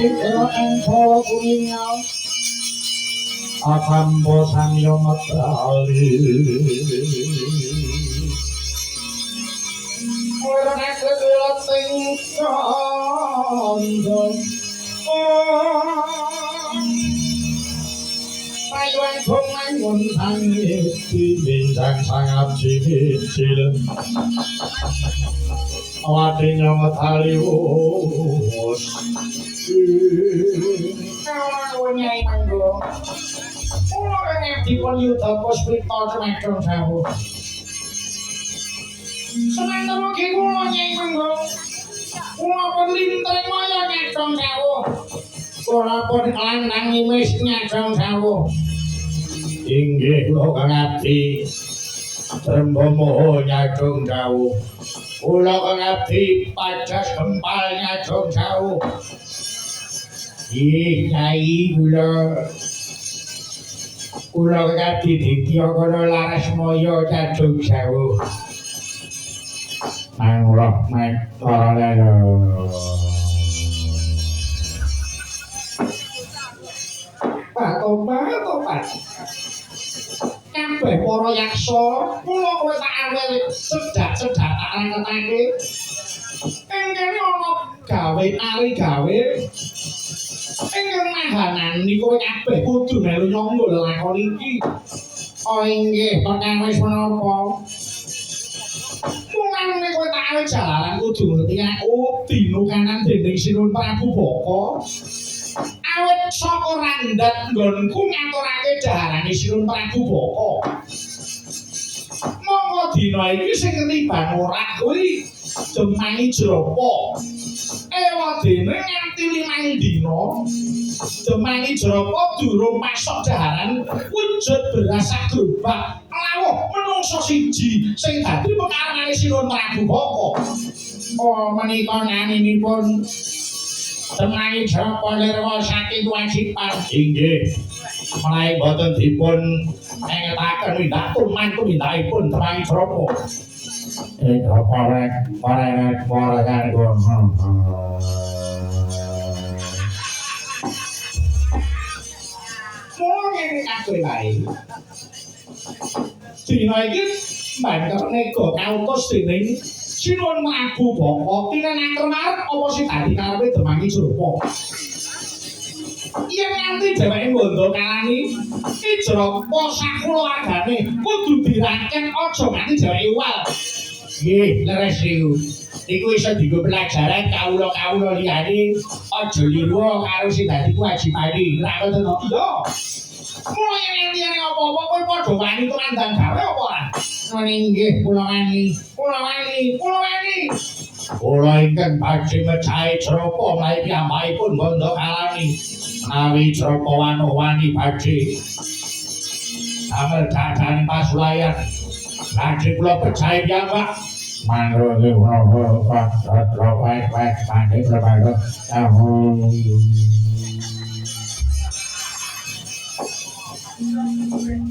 Itra engkau kuningal akan bosan yang matahari orang yang leting kandang payuan kongan ngontang di bintang sangat cicil awadinya matahari us kalau nyai manggung orang yang dipun yuda pos prito cemedong jauh senang temugi kula nyai manggung kula pun linteng maya nyedong jauh kula pun landang ngimis nyedong jauh inggih kula kang abdi Trembomo nyedong jauh kula kang abdi Padas Gempal nyedong jauh Nyai kula kadi Ditya Kala Laresmaya Cadung Jauh Mangrah Mentara Topat kabeh para yaksa kula kowe tak awel cedak-cedak tak rangketake engkene ana gawe ari gawe ingkang mahanan niku kabeh kudu melu nyonggol lakon iki. Oh inggih, tenan wis menapa? Mulane kowe tak awet jalaran kudu ngerti aku dina kanan dening Sinun Prabu Baka. Awet saka randhat nggonku ngaturake daharane Sinun Prabu Baka. Monggo dina iki sing ketiban ora kuwi Demangi Jrapa. Ewadene nganti 5 dina Demangi Jrapa durung masuk daharan wujud beras sagrobak lawuh menungso siji sing dadi pekarane Sinun Prabu Baka. Oh menika naminipun Demangi Jrapa lirwa saking kewajiban inggih menawi boten dipun engetaken windak tumindakipun Demangi Jrapa. Parek ngene kabeh wae. Dina iki banter nego kautus dening Sinun Prabu Baka kinanaker marep apa sing dadi karepe Demangi Jrapa. Yen nganti dheweke bondo kalani Jrapa sakulawargane kudu dirangkeng aja nganti dheweke uwal. Nggih, leres niku. Niku iso dienggo pelajaran kawula-kawula liyane aja liru karo sing dadi kewajibane. Ra ngoten to? Iya. Mulane yen apa-apa kowe padha wani komandan gawe apa ora? Nggih, kula wani. Kula ingkang badhe mejahi Jrapa mlayu piyambakipun bondo kalani. Menawi Jrapa wani badhe damel dadane pasulayan. Badhe kula percaya piyambak. Mangro ke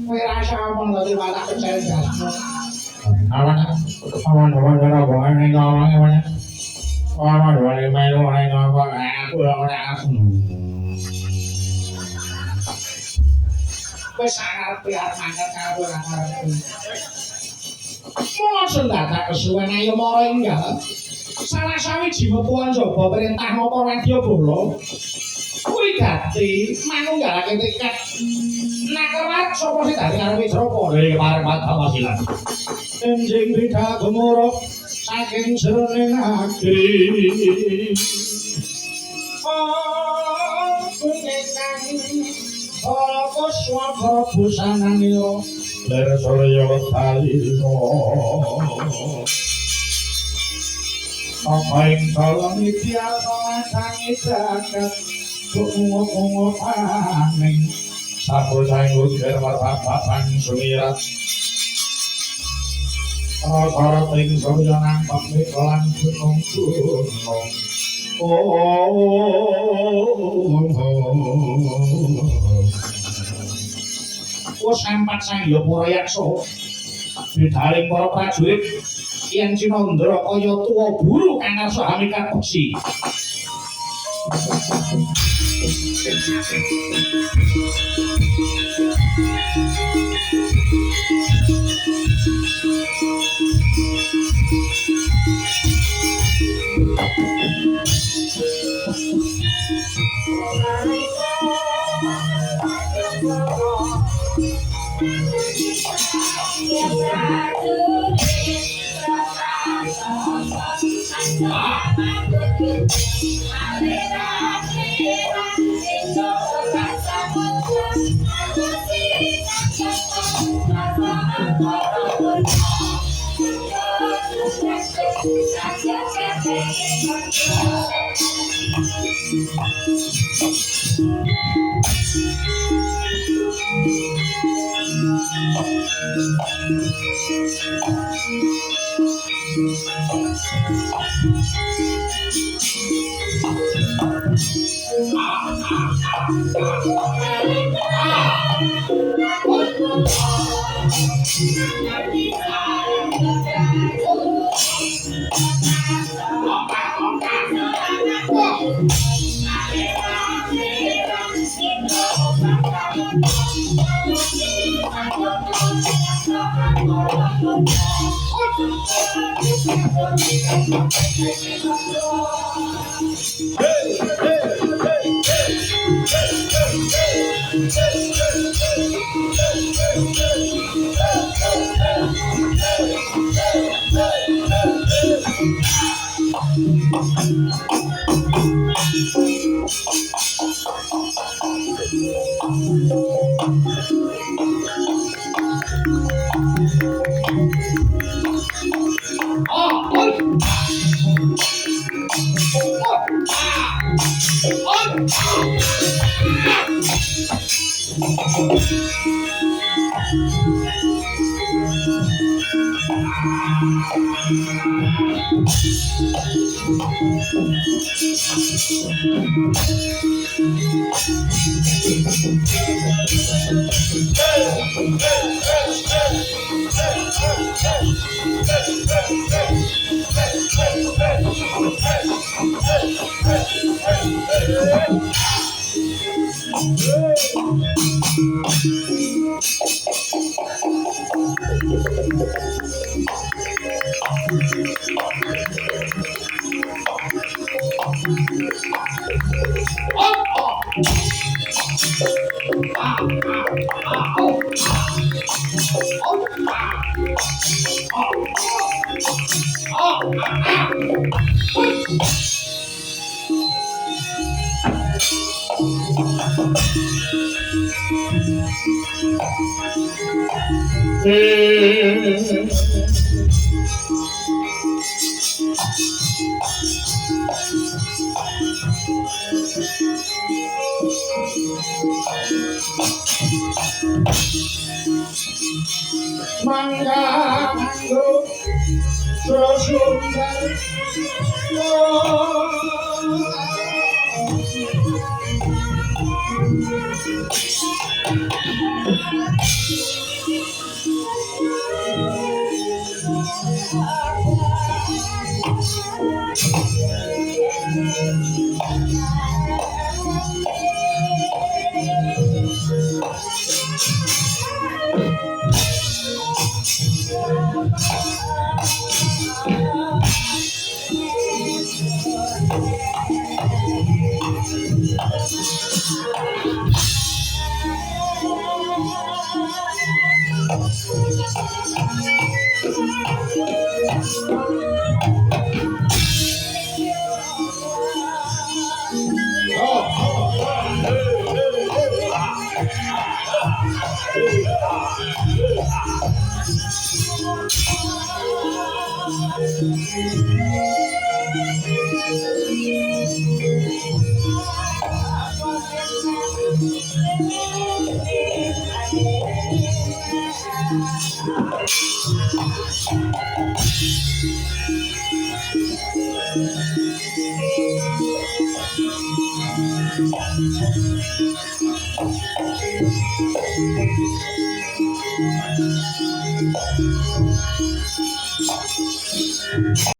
kowe rasa omong dadi watak percaya jasmu. Awan ning ngomong ora melu ning ngomong aku ora wis arep arep mangkat karo ora arep. Mosok dadak kesuwen ayo mara enggal. Salah sawiji metuan coba perintah napa Wadyabala. Kuwi gati manunggalake tiket. Nakerat sapa sing dadi karepe Jrapa? Iki pareng Padmawasilan. Enjing rika gumuruk saking jroning negeri. Apa swara busananira ler surya talino apa ing kalong iki ana sange jagat kungo paning sapusaing uger marpapan sumirat ora ing surya nampak lan gunung Wes sempat sang ya para yaksa. Bidaring para prajurit yen Cinandra kaya tuwa buru kang ngarsa hamikat peksi.